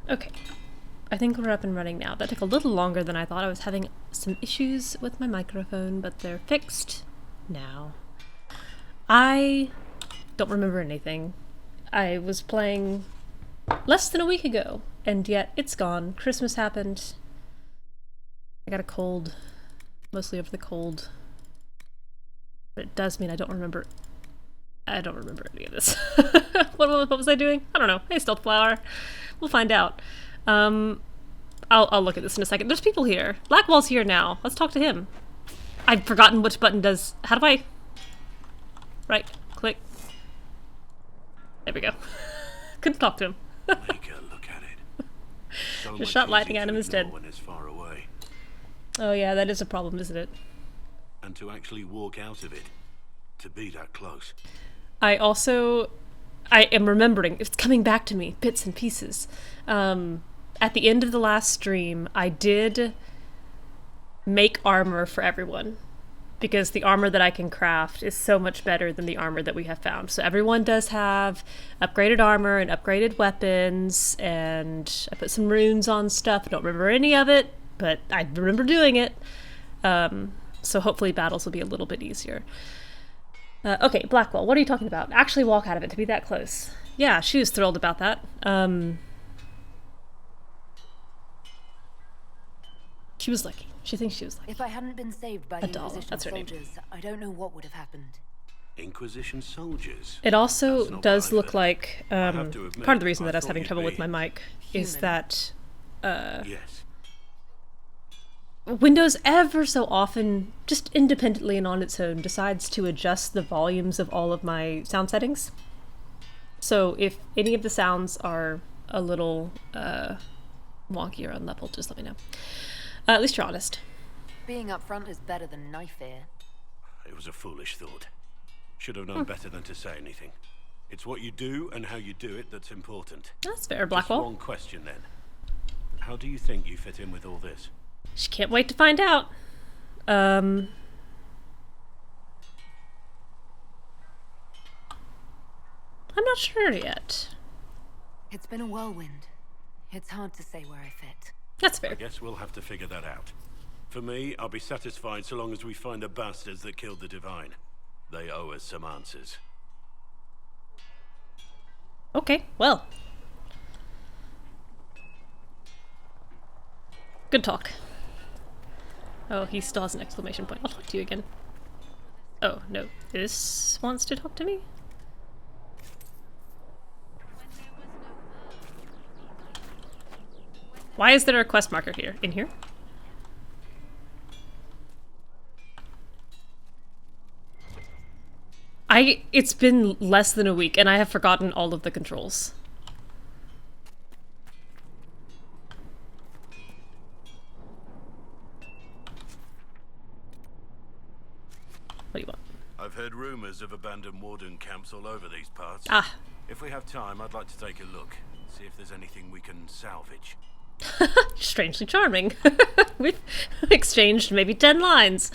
Okay. I think we're up and running now. That took a little longer than I thought. I was having some issues with my microphone, but they're fixed now. I don't remember anything. I was playing less than a week ago, and yet it's gone. Christmas happened. I got a cold. Mostly over the cold. But it does mean I don't remember any of this. What was I doing? I don't know. Hey, Stealth Flower. We'll find out. I'll look at this in a second. There's people here. Blackwall's here now. Let's talk to him. I've forgotten which button does... How do I... Right. Click. There we go. Couldn't talk to him. Make a look at it. So just shot lightning at him instead. When it's far away. Oh yeah, that is a problem, isn't it? And to actually walk out of it. To be that close. I am remembering. It's coming back to me. Bits and pieces. At the end of the last stream, I did make armor for everyone. Because the armor that I can craft is so much better than the armor that we have found. So everyone does have upgraded armor and upgraded weapons, and I put some runes on stuff. I don't remember any of it, but I remember doing it. So hopefully battles will be a little bit easier. Okay, Blackwall, what are you talking about? Actually walk out of it to be that close. Yeah, she was thrilled about that. She was lucky. She thinks she was lucky. If I hadn't been saved by the Inquisition soldiers, I don't know what would have happened. Inquisition soldiers? It also does look like, part of the reason that I was having trouble with my mic is that, yes. Windows ever so often, just independently and on its own, decides to adjust the volumes of all of my sound settings. So if any of the sounds are a little, wonky or unleveled, just let me know. At least you're honest. Being upfront is better than knife fear. It was a foolish thought. Should have known better than to say anything. It's what you do and how you do it that's important. That's fair, Blackwall. Just one question then. How do you think you fit in with all this? She can't wait to find out. I'm not sure yet. It's been a whirlwind. It's hard to say where I fit. That's fair. I guess we'll have to figure that out. For me, I'll be satisfied so long as we find the bastards that killed the Divine. They owe us some answers. Okay, well. Good talk. Oh, he still has an exclamation point. I'll talk to you again. Oh, no. This wants to talk to me? Why is there a quest marker here? In here? It's been less than a week and I have forgotten all of the controls. What do you want? I've heard rumors of abandoned warden camps all over these parts. Ah. If we have time, I'd like to take a look. See if there's anything we can salvage. Strangely charming. We've exchanged maybe 10 lines.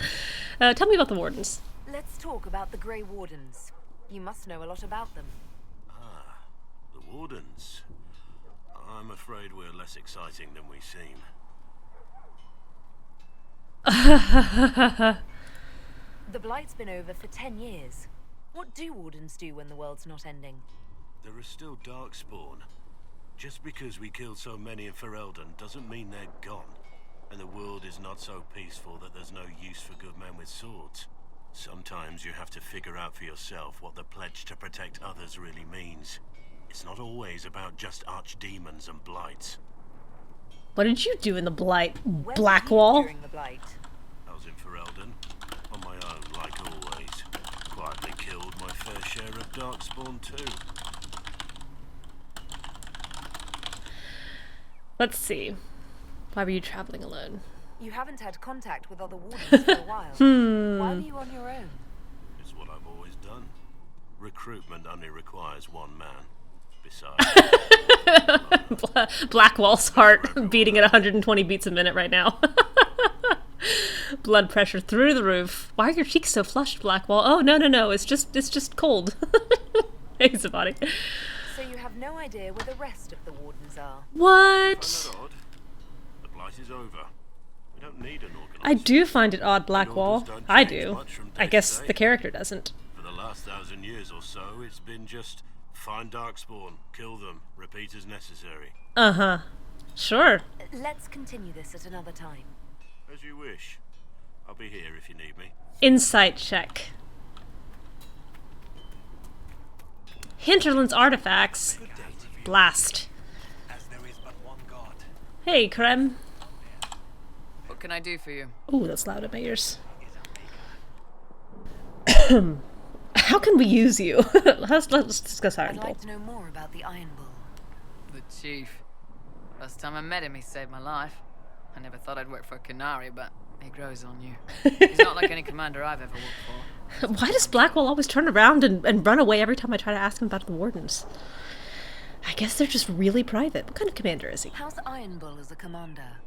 Tell me about the wardens. Let's talk about the Grey Wardens. You must know a lot about them. Ah, the wardens. I'm afraid we're less exciting than we seem. The Blight's been over for 10 years. What do wardens do when the world's not ending? There is still Darkspawn. Just because we killed so many in Ferelden doesn't mean they're gone. And the world is not so peaceful that there's no use for good men with swords. Sometimes you have to figure out for yourself what the pledge to protect others really means. It's not always about just archdemons and blights. What did you do in the Blight? Where Blackwall? were you during the Blight? I was in Ferelden, on my own like always. Quietly killed my fair share of Darkspawn too. Let's see. Why were you traveling alone? You haven't had contact with other wardens for a while. Why were you on your own? It's what I've always done. Recruitment only requires one man. Besides... Blackwall's heart beating at 120 beats a minute right now. Blood pressure through the roof. Why are your cheeks so flushed, Blackwall? Oh, no. It's just cold. Hey, Zavati. So you have no idea where the rest of the wardens are. What? Find that odd? The blight is over. We don't need an organizer. I do find it odd, Blackwall. I change do. much from day I to guess day. the character doesn't. For the last 1,000 years or so, it's been just find darkspawn, kill them, repeat as necessary. Uh-huh. Sure. Let's continue this at another time. As you wish. I'll be here if you need me. Insight check. Hinterlands artifacts. Blast. As there is but one God. Hey, Krem. What can I do for you? Ooh, that's loud in my ears. How can we use you? let's discuss Iron I'd Bull. like to know more about the Iron Bull. The chief. First time I met him, he saved my life. I never thought I'd work for a Canary, but he grows on you. He's not like any commander I've ever worked for. Why does Blackwall always turn around and run away every time I try to ask him about the wardens? I guess they're just really private. What kind of commander is he? How's Iron Bull as a commander?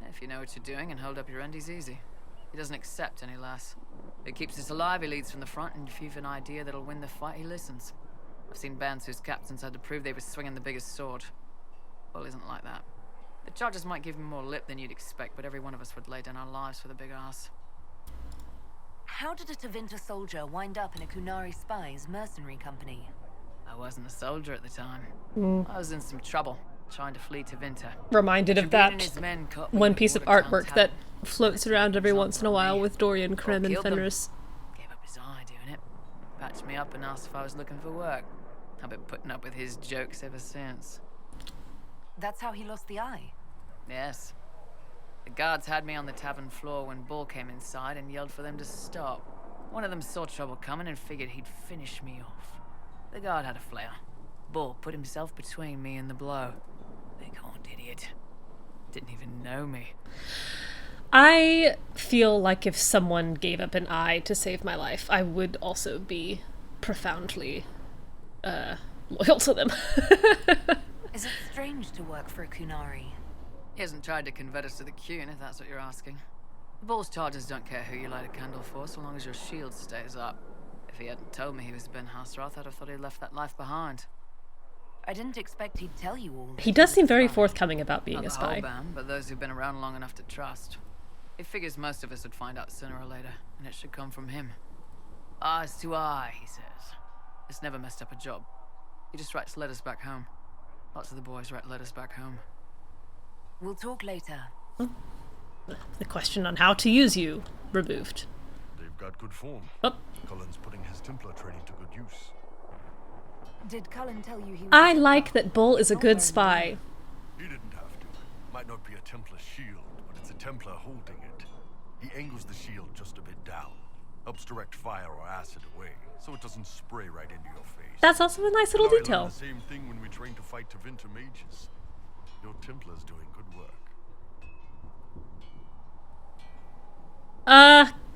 If you know what you're doing and hold up your end, he's easy. He doesn't accept any less. If he keeps us alive, he leads from the front, and if you've an idea that'll win the fight, he listens. I've seen bands whose captains had to prove they were swinging the biggest sword. Bull isn't like that. The charges might give him more lip than you'd expect, but every one of us would lay down our lives for the big ass. How did a Tevinter soldier wind up in a Kunari spy's mercenary company? I wasn't a soldier at the time. I was in some trouble, trying to flee to Vinter. Reminded of Tribune and that his men caught me one in piece of Watertown artwork that Tavern. floats around every once in a while with Dorian, Krem, and killed them. Fenris. Gave up his eye doing it. Patched me up and asked if I was looking for work. I've been putting up with his jokes ever since. That's how he lost the eye. Yes. The guards had me on the tavern floor when Bull came inside and yelled for them to stop. One of them saw trouble coming and figured he'd finish me off. The guard had a flare. Bull put himself between me and the blow. Big horned idiot. Didn't even know me. I feel like if someone gave up an eye to save my life, I would also be profoundly loyal to them. Is it strange to work for a Kunari? He hasn't tried to convert us to the Qun, if that's what you're asking. The Bull's charges don't care who you light a candle for, so long as your shield stays up. If he hadn't told me he was Ben Hasrath, I'd have thought he'd left that life behind. I didn't expect he'd tell you all. He does seem very forthcoming about being Not a the whole spy. band, but those who've been around long enough to trust. He figures most of us would find out sooner or later, and it should come from him. Eyes to eye, he says. It's never messed up a job. He just writes letters back home. Lots of the boys write letters back home. We'll talk later. The question on how to use you removed. They've got good form. Oh, Cullen's putting his Templar training to good use. Did Cullen tell you he was... I like that Bull is a good spy. He didn't have to. Might not be a Templar shield, but it's a Templar holding it. He angles the shield just a bit down. Helps direct fire or acid away, so it doesn't spray right into your face. That's also a nice little Now I learned detail. the same thing when we trained to fight Tevinter mages. Your Templar's doing good work.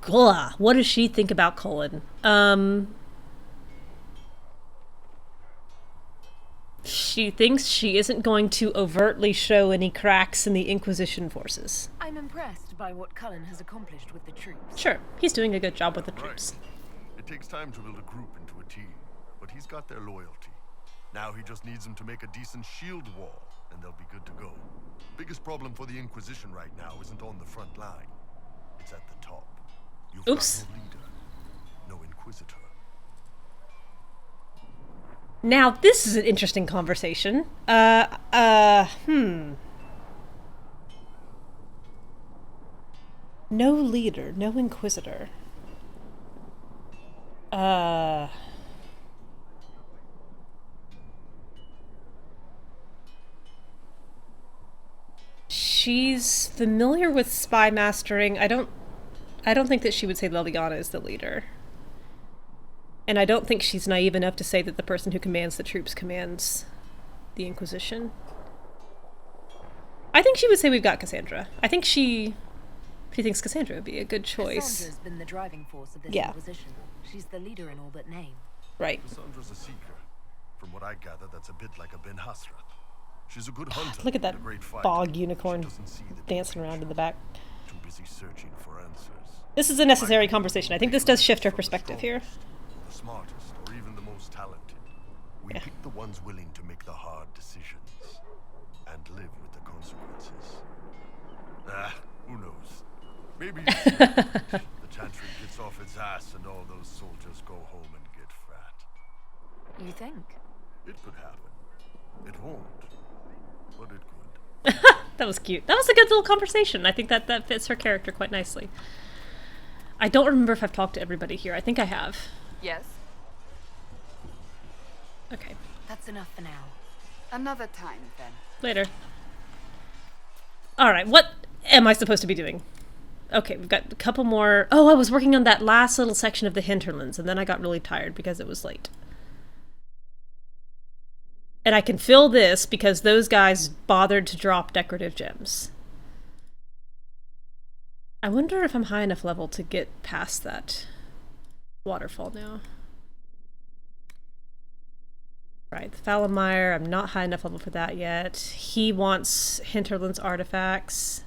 Gola, what does she think about Cullen? She thinks she isn't going to overtly show any cracks in the Inquisition forces. I'm impressed by what Cullen has accomplished with the troops. Sure, he's doing a good job with the Right. troops. It takes time to build a group into a team, but he's got their loyalty. Now he just needs them to make a decent shield wall, and they'll be good to go. Biggest problem for the Inquisition right now isn't on the front line. It's at the top. You've Oops. got no leader, no Inquisitor. Now, this is an interesting conversation. No leader, no Inquisitor. She's familiar with spy mastering. I don't think that she would say Liliana is the leader. And I don't think she's naive enough to say that the person who commands the troops commands the Inquisition. I think she would say we've got Cassandra. I think she thinks Cassandra would be a good choice. Cassandra's been the driving force of this Yeah. Inquisition. She's the leader in all but name. Right. Cassandra's a seeker. From what I gather, that's a bit like a Ben Hasrath. She's a good hunter. Look at that and a great fighter. bog unicorn She doesn't see the dancing big around in the picture. back. Too busy searching for answers. This is a necessary conversation. I think this does shift her perspective here. The smartest, or even the most talented. We pick the ones willing to make the hard decisions and live with the consequences. Who knows? Maybe the Chantry gets off its ass and all those soldiers go home and get fat. You think? It could happen. It won't, but it could. That was cute. That was a good little conversation. I think that fits her character quite nicely. I don't remember if I've talked to everybody here. I think I have. Yes. Okay. That's enough for now. Another time, then. Later. Alright, what am I supposed to be doing? Okay, we've got a couple more. Oh, I was working on that last little section of the Hinterlands, and then I got really tired because it was late. And I can fill this because those guys bothered to drop decorative gems. I wonder if I'm high enough level to get past that waterfall now. Right, the Falamire, I'm not high enough level for that yet. He wants Hinterlands artifacts.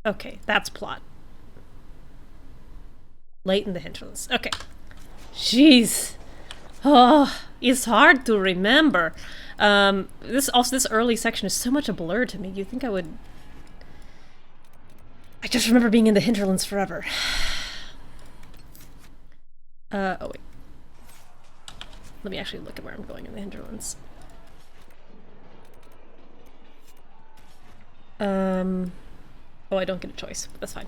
Okay, that's plot. Late in the Hinterlands. Okay. Jeez. Oh, it's hard to remember. This early section is so much a blur to me. You'd think I would... I just remember being in the Hinterlands forever. Oh wait. Let me actually look at where I'm going in the Hinterlands. Oh, I don't get a choice. That's fine.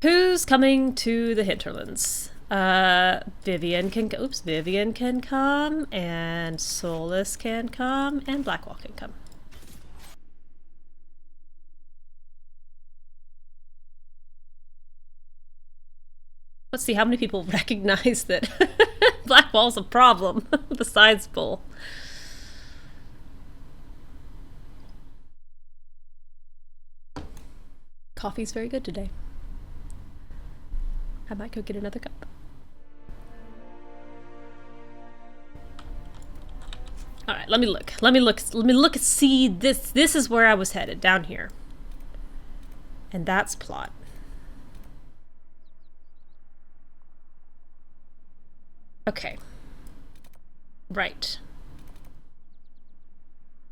Who's coming to the Hinterlands? Vivienne can go. Oops, Vivienne can come, and Solas can come, and Blackwall can come. Let's see how many people recognize that Blackwall's a problem besides Bull. Coffee's very good today. I might go get another cup. All right, let me look. Let me look and see this. This is where I was headed, down here. And that's plot. Okay. Right.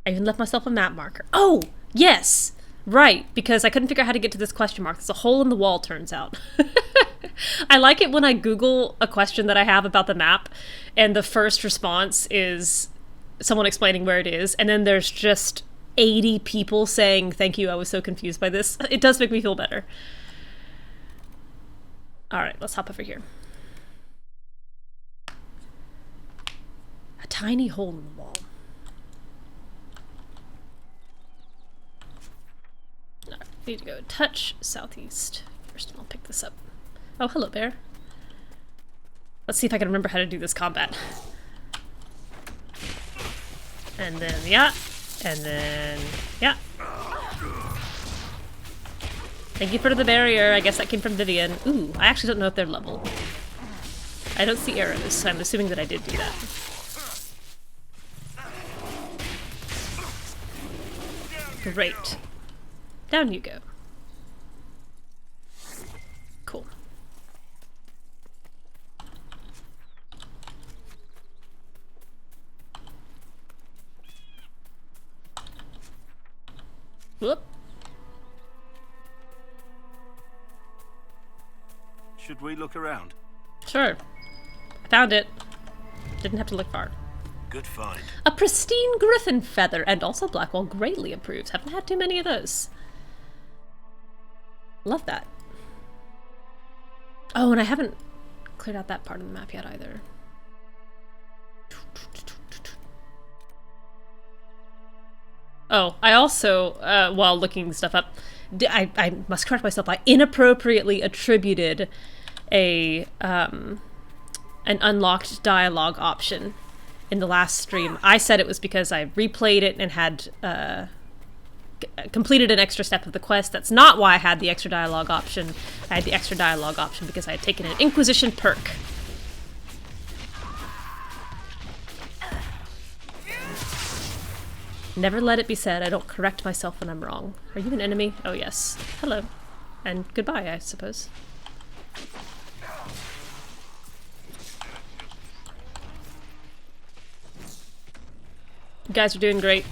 I even left myself a map marker. Oh, yes! Right, because I couldn't figure out how to get to this question mark. There's a hole in the wall, turns out. I like it when I Google a question that I have about the map, and the first response is someone explaining where it is, and then there's just 80 people saying, thank you, I was so confused by this. It does make me feel better. Alright, let's hop over here. A tiny hole in the wall. Need to go touch southeast first, and I'll pick this up. Oh, hello, bear. Let's see if I can remember how to do this combat. And then, yeah. And then, yeah. Thank you for the barrier. I guess that came from Vivienne. Ooh, I actually don't know if they're level. I don't see arrows, so I'm assuming that I did do that. Great. Down you go. Cool. Whoop. Should we look around? Sure. I found it. Didn't have to look far. Good find. A pristine griffin feather, and also Blackwall greatly approves. Haven't had too many of those. Love that. Oh, and I haven't cleared out that part of the map yet either. Oh, I also, while looking stuff up, I must correct myself. I inappropriately attributed an unlocked dialogue option in the last stream. I said it was because I replayed it and had completed an extra step of the quest. That's not why I had the extra dialogue option. I had the extra dialogue option because I had taken an Inquisition perk. Never let it be said I don't correct myself when I'm wrong. Are you an enemy? Oh yes. Hello. And goodbye, I suppose. You guys are doing great.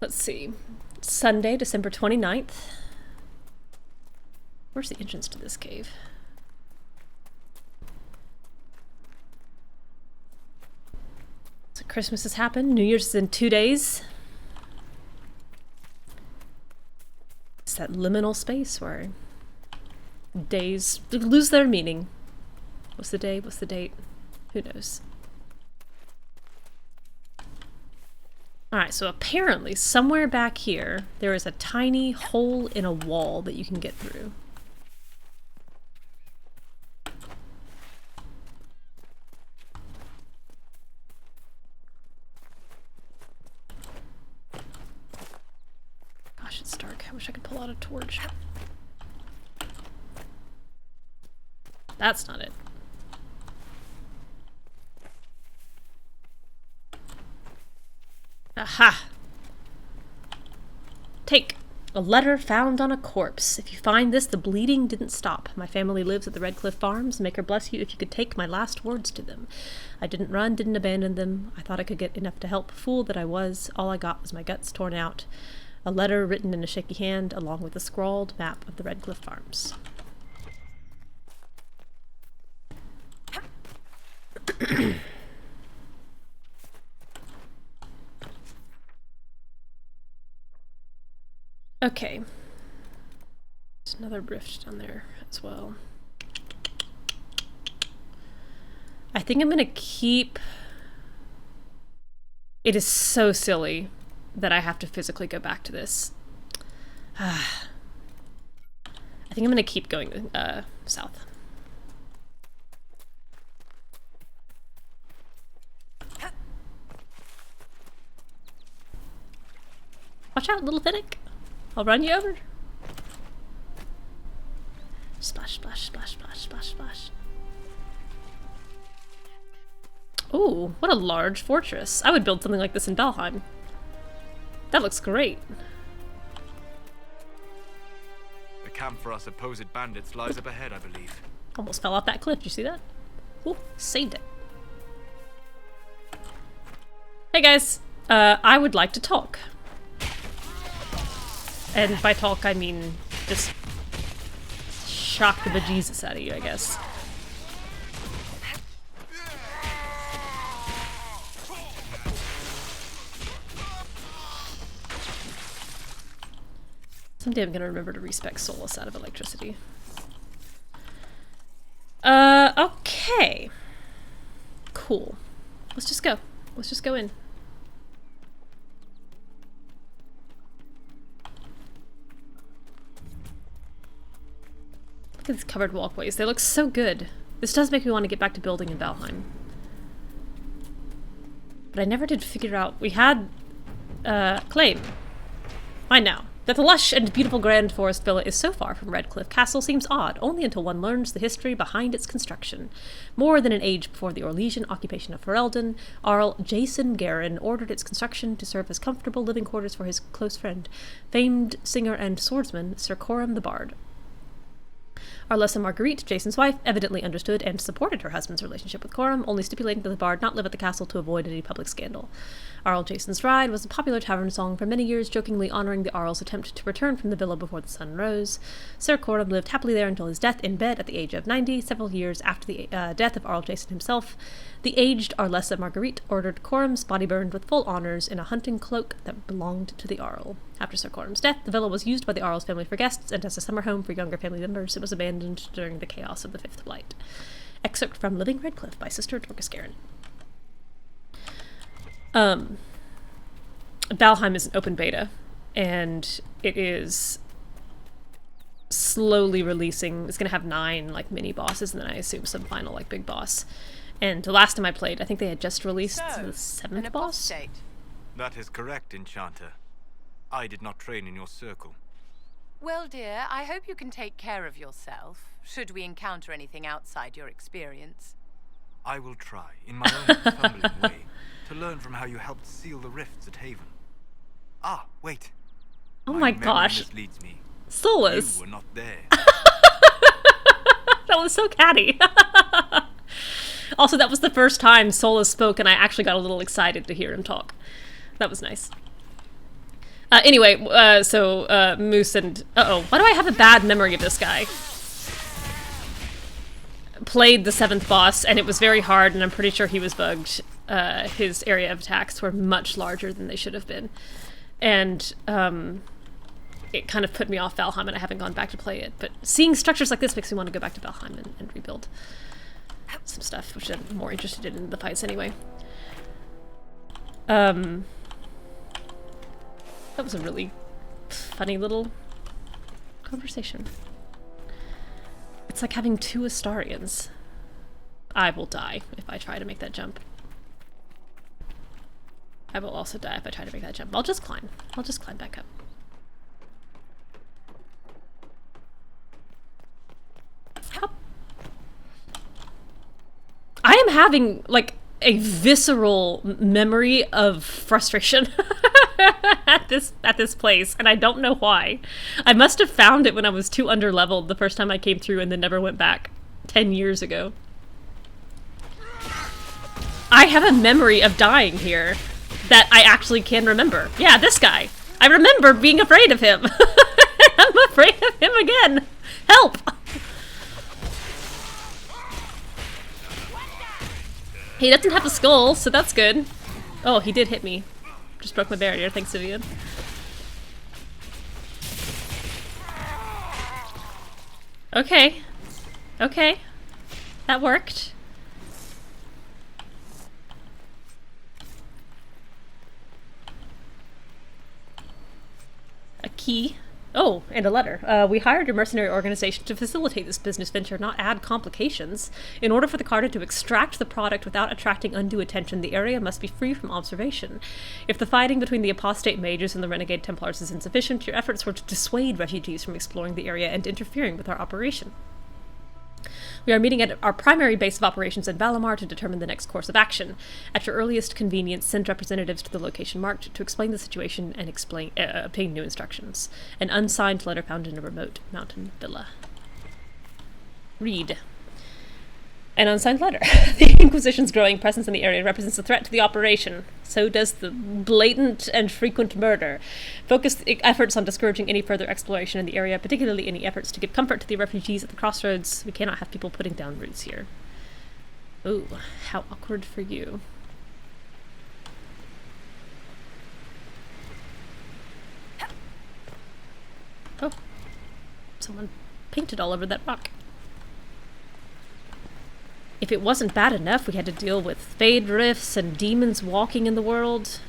Let's see. Sunday, December 29th. Where's the entrance to this cave? So Christmas has happened. New Year's is in 2 days. It's that liminal space where days lose their meaning. What's the day? What's the date? Who knows? Alright, so apparently somewhere back here there is a tiny hole in a wall that you can get through. Gosh, it's dark. I wish I could pull out a torch. That's not it. Aha! Take. A letter found on a corpse. If you find this, the bleeding didn't stop. My family lives at the Red Cliff Farms. Make her bless you if you could take my last words to them. I didn't run, didn't abandon them. I thought I could get enough to help. Fool that I was. All I got was my guts torn out. A letter written in a shaky hand, along with a scrawled map of the Red Cliff Farms. Okay. There's another rift down there as well. I think I'm gonna keep... It is so silly that I have to physically go back to this. I think I'm gonna keep going south. Watch out, little Finnick. I'll run you over. Splash, splash, splash, splash, splash, splash. Ooh, what a large fortress. I would build something like this in Valheim. That looks great. The camp for our supposed bandits lies up ahead, I believe. Almost fell off that cliff. Did you see that? Ooh, saved it. Hey guys, I would like to talk. And by talk, I mean just shock the bejesus out of you, I guess. Someday I'm gonna remember to respec Solas out of electricity. Okay. Cool. Let's just go. Let's just go in. Look at these covered walkways. They look so good. This does make me want to get back to building in Valheim. But I never did figure out... We had... claim. Fine now. That the lush and beautiful Grand Forest Villa is so far from Redcliffe Castle seems odd, only until one learns the history behind its construction. More than an age before the Orlesian occupation of Ferelden, Jarl Jason Garin ordered its construction to serve as comfortable living quarters for his close friend, famed singer and swordsman Sir Coram the Bard. Arlessa Marguerite, Jason's wife, evidently understood and supported her husband's relationship with Coram, only stipulating that the bard not live at the castle to avoid any public scandal. Arl Jason's Ride was a popular tavern song for many years, jokingly honoring the Arl's attempt to return from the villa before the sun rose. Sir Coram lived happily there until his death in bed at the age of 90, several years after the death of Arl Jason himself. The aged Arlessa Marguerite ordered Coram's body burned with full honors in a hunting cloak that belonged to the Arl. After Sir Coram's death, the villa was used by the Arl's family for guests, and as a summer home for younger family members, it was abandoned during the chaos of the Fifth Blight. Excerpt from Living Redcliffe by Sister Dorcas Garin. Valheim is an open beta, and it is slowly releasing. It's going to have 9 like mini bosses, and then I assume some final like big boss. And the last time I played, I think they had just released the 7th boss. That is correct, Enchanter. I did not train in your circle. Well, dear, I hope you can take care of yourself, should we encounter anything outside your experience. I will try, in my own fumbling way, to learn from how you helped seal the rifts at Haven. Ah, wait. Oh my memory gosh. misleads me. Solas. You were not there. That was so catty. Also, that was the first time Solas spoke, and I actually got a little excited to hear him talk. That was nice. Anyway, Moose and... Uh-oh, why do I have a bad memory of this guy? Played the 7th boss, and it was very hard, and I'm pretty sure he was bugged. His area of attacks were much larger than they should have been. And, it kind of put me off Valheim, and I haven't gone back to play it. But seeing structures like this makes me want to go back to Valheim and rebuild some stuff, which I'm more interested in the fights anyway. That was a really funny little conversation. It's like having 2 Astarians. I will die if I try to make that jump. I will also die if I try to make that jump. I'll just climb. I'll just climb back up. How? I am having, like, a visceral memory of frustration at this place, and I don't know why. I must have found it when I was too underleveled the first time I came through and then never went back 10 years ago. I have a memory of dying here that I actually can remember. Yeah, this guy. I remember being afraid of him. I'm afraid of him again. Help! He doesn't have a skull, so that's good. Oh, he did hit me. Just broke my barrier, thanks, Vivienne. Okay. Okay. That worked. A key. Oh, and a letter. We hired a mercenary organization to facilitate this business venture, not add complications. In order for the carter to extract the product without attracting undue attention, the area must be free from observation. If the fighting between the apostate mages and the renegade Templars is insufficient, your efforts were to dissuade refugees from exploring the area and interfering with our operation. We are meeting at our primary base of operations in Valimar to determine the next course of action. At your earliest convenience, send representatives to the location marked to explain the situation and obtain new instructions. An unsigned letter found in a remote mountain villa. Read. An unsigned letter. The Inquisition's growing presence in the area represents a threat to the operation. So does the blatant and frequent murder. Focus efforts on discouraging any further exploration in the area, particularly any efforts to give comfort to the refugees at the crossroads. We cannot have people putting down roots here. Ooh, how awkward for you. Oh. Someone painted all over that rock. If it wasn't bad enough, we had to deal with fade rifts and demons walking in the world.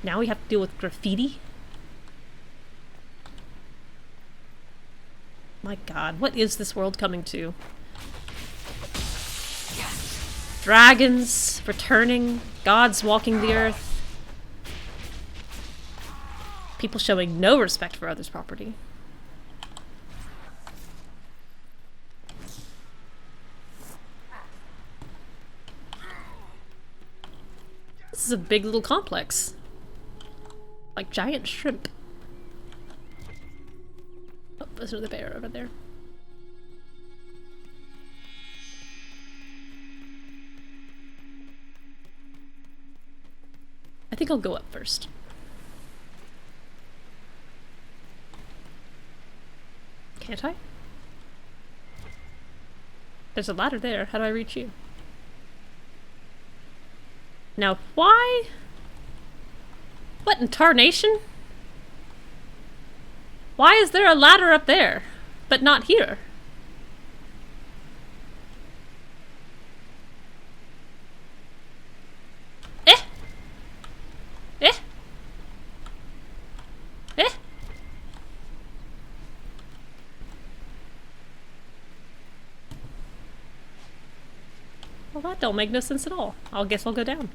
Now we have to deal with graffiti? My god, what is this world coming to? Dragons returning, gods walking the earth. People showing no respect for others' property. This is a big little complex. Like giant shrimp. Oh, there's another bear over there. I think I'll go up first. Can't I? There's a ladder there. How do I reach you? Now, why? What in tarnation? Why is there a ladder up there, but not here? Eh? Eh? Eh? Well, that don't make no sense at all. I guess I'll go down.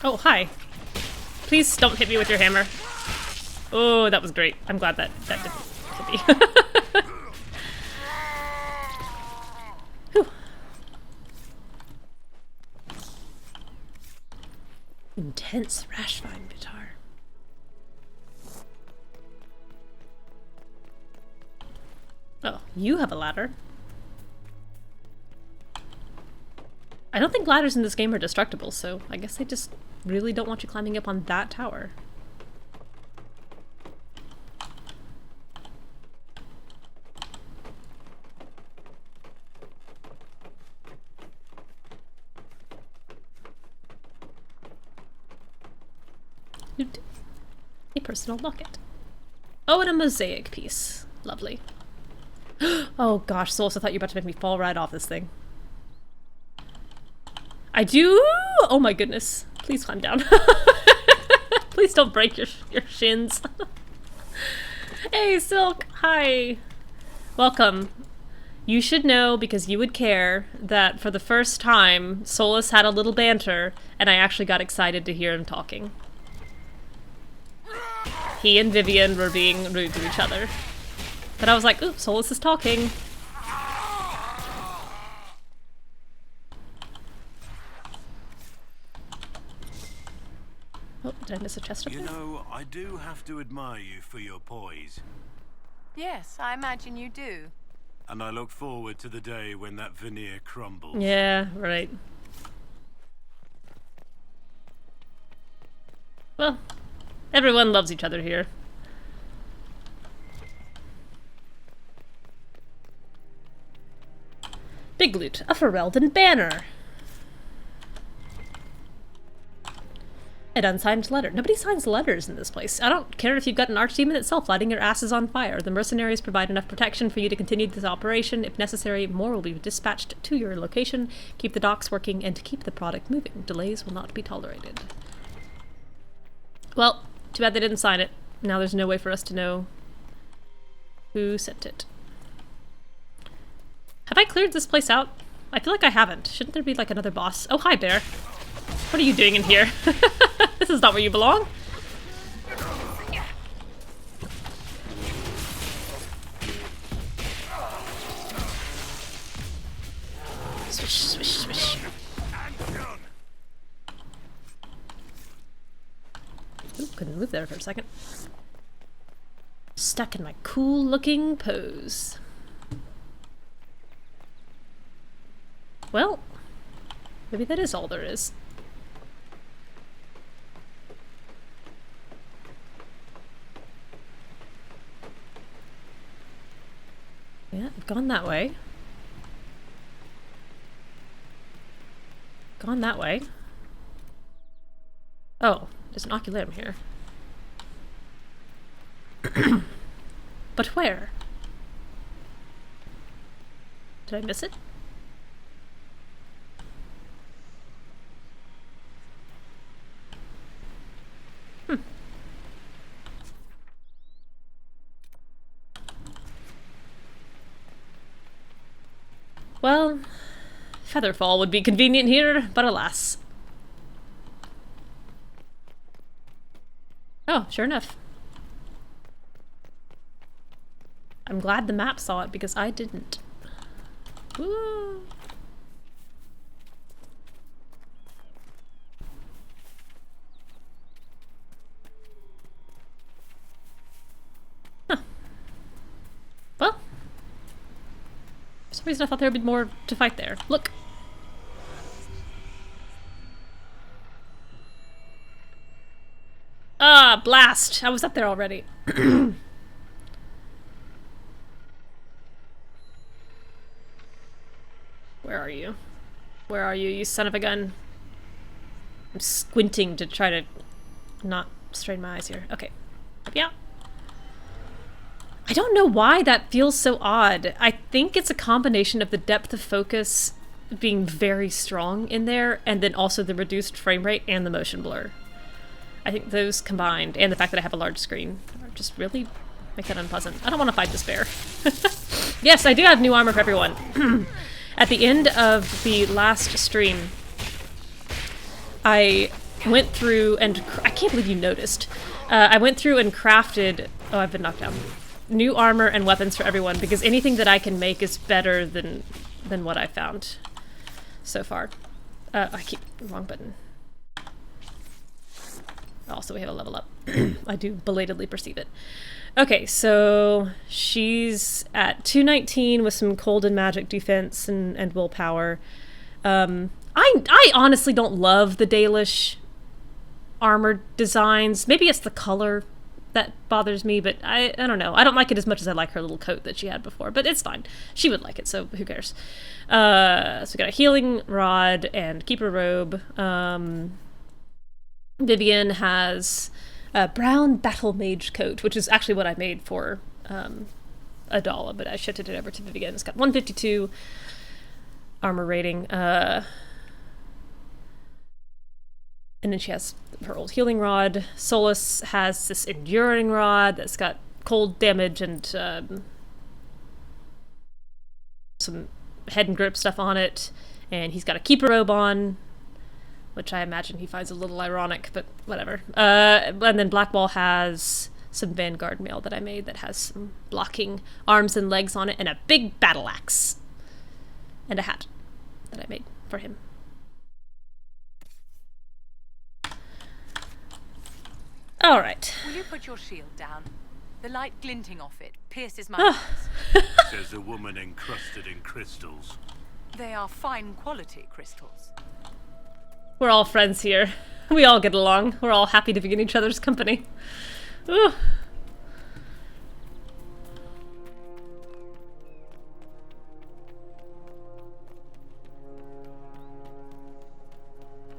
Oh, hi. Please don't hit me with your hammer. Oh, that was great. I'm glad that didn't hit me. Whew. Intense Rashvine guitar. Oh, you have a ladder. I don't think ladders in this game are destructible, so I guess they just really don't want you climbing up on that tower. A personal locket. Oh, and a mosaic piece. Lovely. Oh gosh, Solas, I thought you were about to make me fall right off this thing. I do? Oh my goodness. Please climb down. Please don't break your shins. Hey, Silk. Hi. Welcome. You should know, because you would care, that for the first time, Solas had a little banter, and I actually got excited to hear him talking. He and Vivienne were being rude to each other. But I was like, ooh, Solas is talking. Oh, did I miss a chest up there? You know, I do have to admire you for your poise. Yes, I imagine you do. And I look forward to the day when that veneer crumbles. Yeah, right. Well, everyone loves each other here. Big loot, a Ferelden banner. An unsigned letter. Nobody signs letters in this place. I don't care if you've got an archdemon itself lighting your asses on fire. The mercenaries provide enough protection for you to continue this operation. If necessary, more will be dispatched to your location. Keep the docks working and keep the product moving. Delays will not be tolerated. Well, too bad they didn't sign it. Now there's no way for us to know who sent it. Have I cleared this place out? I feel like I haven't. Shouldn't there be like another boss? Oh, hi, bear. What are you doing in here? This is not where you belong. Swish, swish, swish. Ooh, couldn't move there for a second. Stuck in my cool looking pose. Well, maybe that is all there is. Yeah, I've gone that way. Gone that way. Oh, there's an ocularium here. But where? Did I miss it? Well, Featherfall would be convenient here, but alas. Oh, sure enough. I'm glad the map saw it because I didn't. Woo. Huh. Well. For some reason I thought there would be more to fight there. Look! Ah, blast! I was up there already. Where are you? Where are you, you son of a gun? I'm squinting to try to not strain my eyes here. Okay. Yeah. I don't know why that feels so odd. I think it's a combination of the depth of focus being very strong in there, and then also the reduced frame rate and the motion blur. I think those combined, and the fact that I have a large screen, are just really make that unpleasant. I don't want to fight this bear. Yes, I do have new armor for everyone. At the end of the last stream, I went through and... I can't believe you noticed. I went through and crafted... Oh, I've been knocked down. New armor and weapons for everyone, because anything that I can make is better than what I found so far. I keep... Wrong button. Also, we have a level up. I do belatedly perceive it. Okay, so she's at 219 with some cold and magic defense and willpower. I honestly don't love the Dalish armor designs. Maybe it's the color that bothers me, but I don't know. I don't like it as much as I like her little coat that she had before, but it's fine. She would like it, so who cares? So we got a healing rod and keeper robe. Vivienne has a brown battle mage coat, which is actually what I made for Adala, but I shifted it over to Vivienne. It's got 152 armor rating. And then she has her old healing rod. Solas has this enduring rod that's got cold damage and some head and grip stuff on it. And he's got a keeper robe on, which I imagine he finds a little ironic, but whatever. And then Blackwall has some Vanguard mail that I made that has some blocking arms and legs on it, and a big battle axe. And a hat that I made for him. Alright. Will you put your shield down? The light glinting off it pierces my eyes. Says a woman encrusted in crystals. They are fine quality crystals. We're all friends here. We all get along. We're all happy to be in each other's company. Ooh.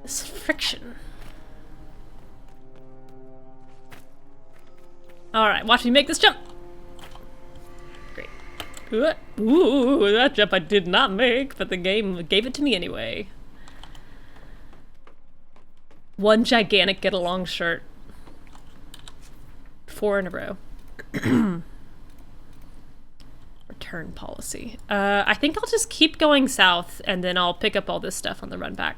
This friction. Alright, watch me make this jump. Great. Ooh, that jump I did not make, but the game gave it to me anyway. One gigantic get-along shirt. 4 in a row. Return policy. I think I'll just keep going south, and then I'll pick up all this stuff on the run back.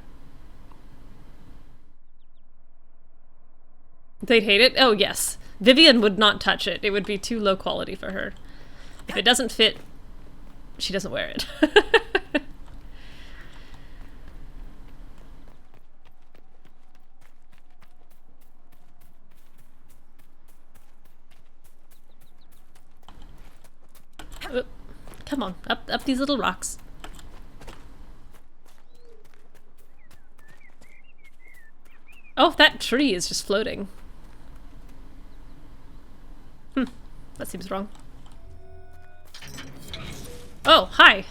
They'd hate it? Oh, yes. Vivienne would not touch it. It would be too low quality for her. If it doesn't fit, she doesn't wear it. Come on, up these little rocks. Oh, that tree is just floating. That seems wrong. Oh, hi.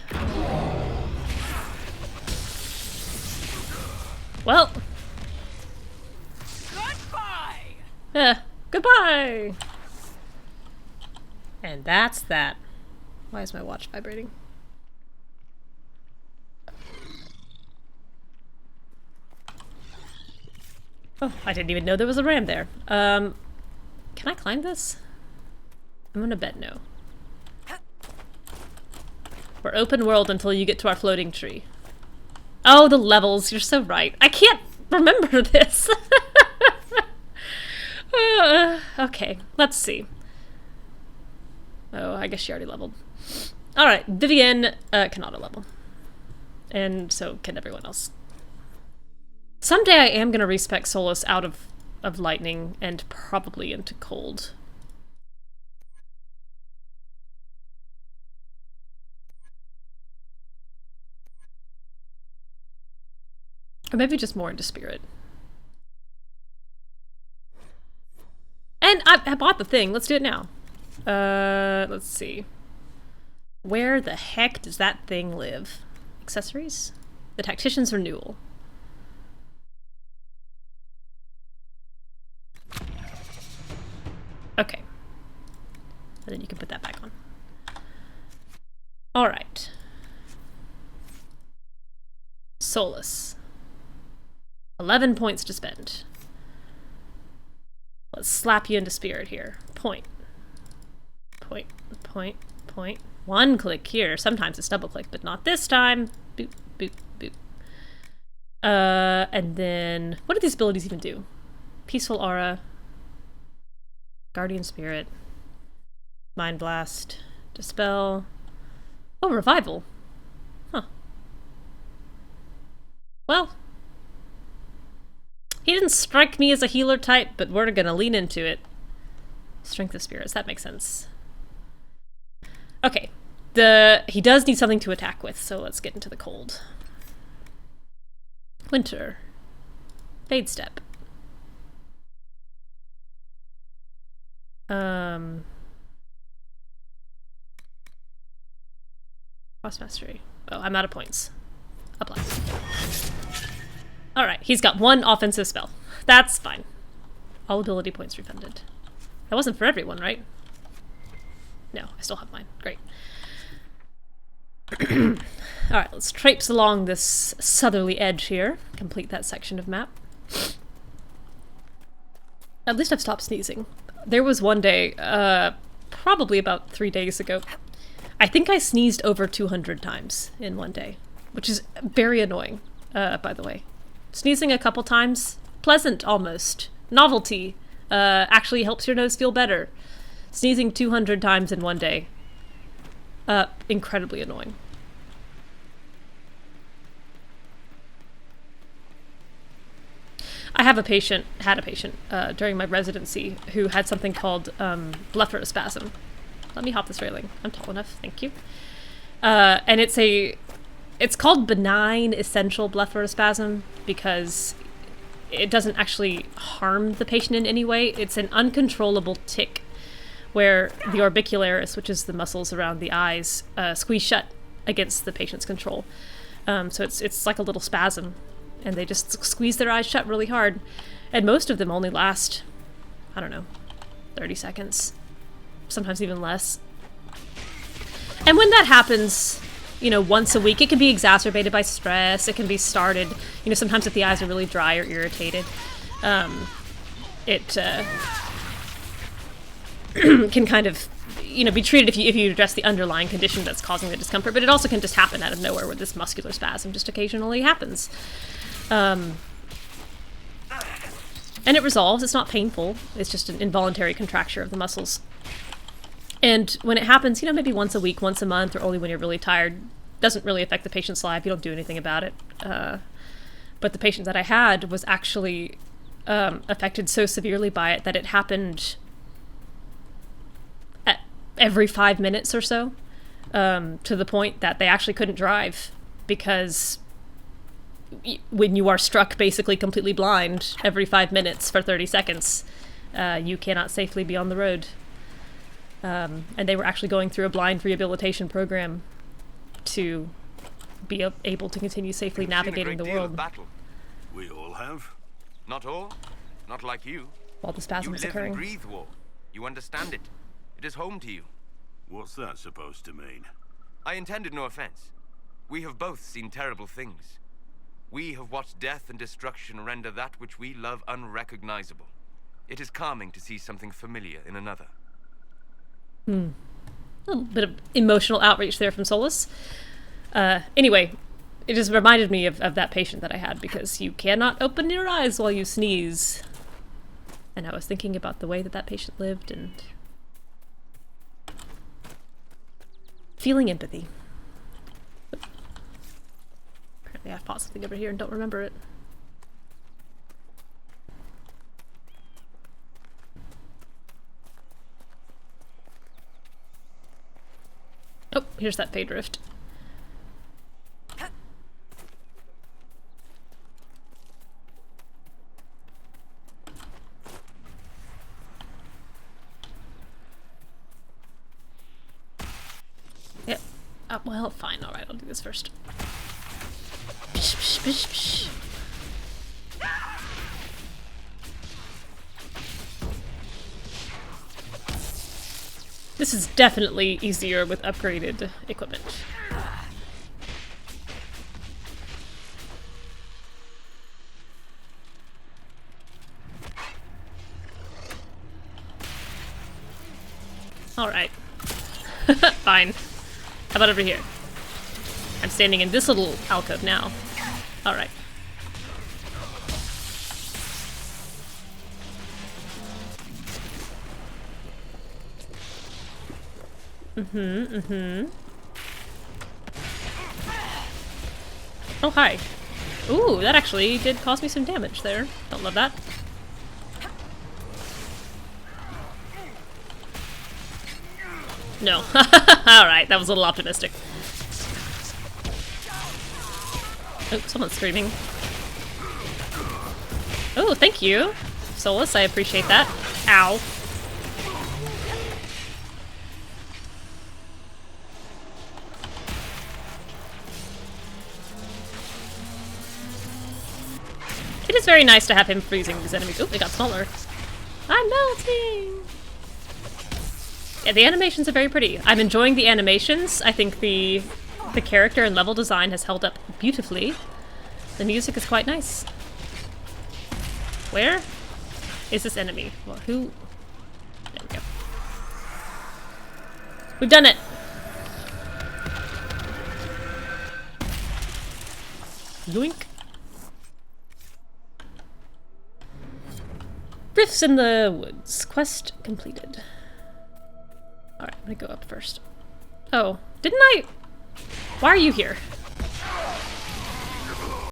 Well. Goodbye! Goodbye! And that's that. Why is my watch vibrating? Oh, I didn't even know there was a ram there. Can I climb this? I'm gonna bet no. We're open world until you get to our floating tree. Oh, the levels. You're so right. I can't remember this. Okay, let's see. Oh, I guess she already leveled. Alright, Vivienne can auto-level. And so can everyone else. Someday I am going to respec Solas out of lightning and probably into cold. Or maybe just more into spirit. And I bought the thing. Let's do it now. Let's see. Where the heck does that thing live? Accessories? The Tactician's Renewal. Okay. And then you can put that back on. Alright. Solas. 11 points to spend. Let's slap you into spirit here. Point. Point. Point. Point. One click here. Sometimes it's double click, but not this time. Boop, boop, boop. And then, what do these abilities even do? Peaceful Aura, Guardian Spirit, Mind Blast, Dispel. Oh, Revival. Huh. Well, he didn't strike me as a healer type, but we're gonna lean into it. Strength of Spirits, that makes sense. Okay, he does need something to attack with, so let's get into the cold. Winter. Fade Step. Frost Mastery. Oh, I'm out of points. Apply. Alright, he's got one offensive spell. That's fine. All ability points refunded. That wasn't for everyone, right? No, I still have mine. Great. Alright, let's traipse along this southerly edge here. Complete that section of map. At least I've stopped sneezing. There was one day, probably about 3 days ago, I think I sneezed over 200 times in one day, which is very annoying, by the way. Sneezing a couple times, pleasant almost. Novelty, actually helps your nose feel better. Sneezing 200 times in one day, incredibly annoying. I had a patient during my residency who had something called blepharospasm. Let me hop this railing. I'm tall enough, thank you. And it's called benign essential blepharospasm because it doesn't actually harm the patient in any way. It's an uncontrollable tic where the orbicularis, which is the muscles around the eyes, squeeze shut against the patient's control. So it's like a little spasm, and they just squeeze their eyes shut really hard. And most of them only last, I don't know, 30 seconds. Sometimes even less. And when that happens, you know, once a week, it can be exacerbated by stress. It can be started, you know, sometimes if the eyes are really dry or irritated. It can kind of, you know, be treated if you address the underlying condition that's causing the discomfort. But it also can just happen out of nowhere where this muscular spasm just occasionally happens. And it resolves. It's not painful. It's just an involuntary contracture of the muscles. And when it happens, you know, maybe once a week, once a month, or only when you're really tired, doesn't really affect the patient's life. You don't do anything about it. But the patient that I had was actually affected so severely by it that it happened at every 5 minutes or so, to the point that they actually couldn't drive because when you are struck basically completely blind every 5 minutes for 30 seconds, you cannot safely be on the road. And they were actually going through a blind rehabilitation program to be able to continue safely navigating the world. We all have. Not all. Not like you. While the spasm is occurring. You live and breathe war. You understand it. It is home to you. What's that supposed to mean? I intended no offense. We have both seen terrible things. We have watched death and destruction render that which we love unrecognizable. It is calming to see something familiar in another. A little bit of emotional outreach there from Solas. Anyway, it just reminded me of that patient that I had, because you cannot open your eyes while you sneeze. And I was thinking about the way that patient lived and feeling empathy. Apparently I fought something over here and don't remember it. Oh, here's that Fade Rift. Yep. Well, fine. Alright, I'll do this first. Psh, psh, psh, psh. This is definitely easier with upgraded equipment. Alright. Fine. How about over here? I'm standing in this little alcove now. Alright. Oh, hi. Ooh, that actually did cause me some damage there. Don't love that. No. Alright, that was a little optimistic. Oh, someone's screaming. Oh, thank you, Solas. I appreciate that. Ow. It is very nice to have him freezing these enemies. Oh, they got smaller. I'm melting! Yeah, the animations are very pretty. I'm enjoying the animations. I think the character and level design has held up beautifully. The music is quite nice. Where is this enemy? Well, who? There we go. We've done it! Yoink. Rifts in the Woods. Quest completed. Alright, I'm gonna go up first. Oh, didn't I? Why are you here?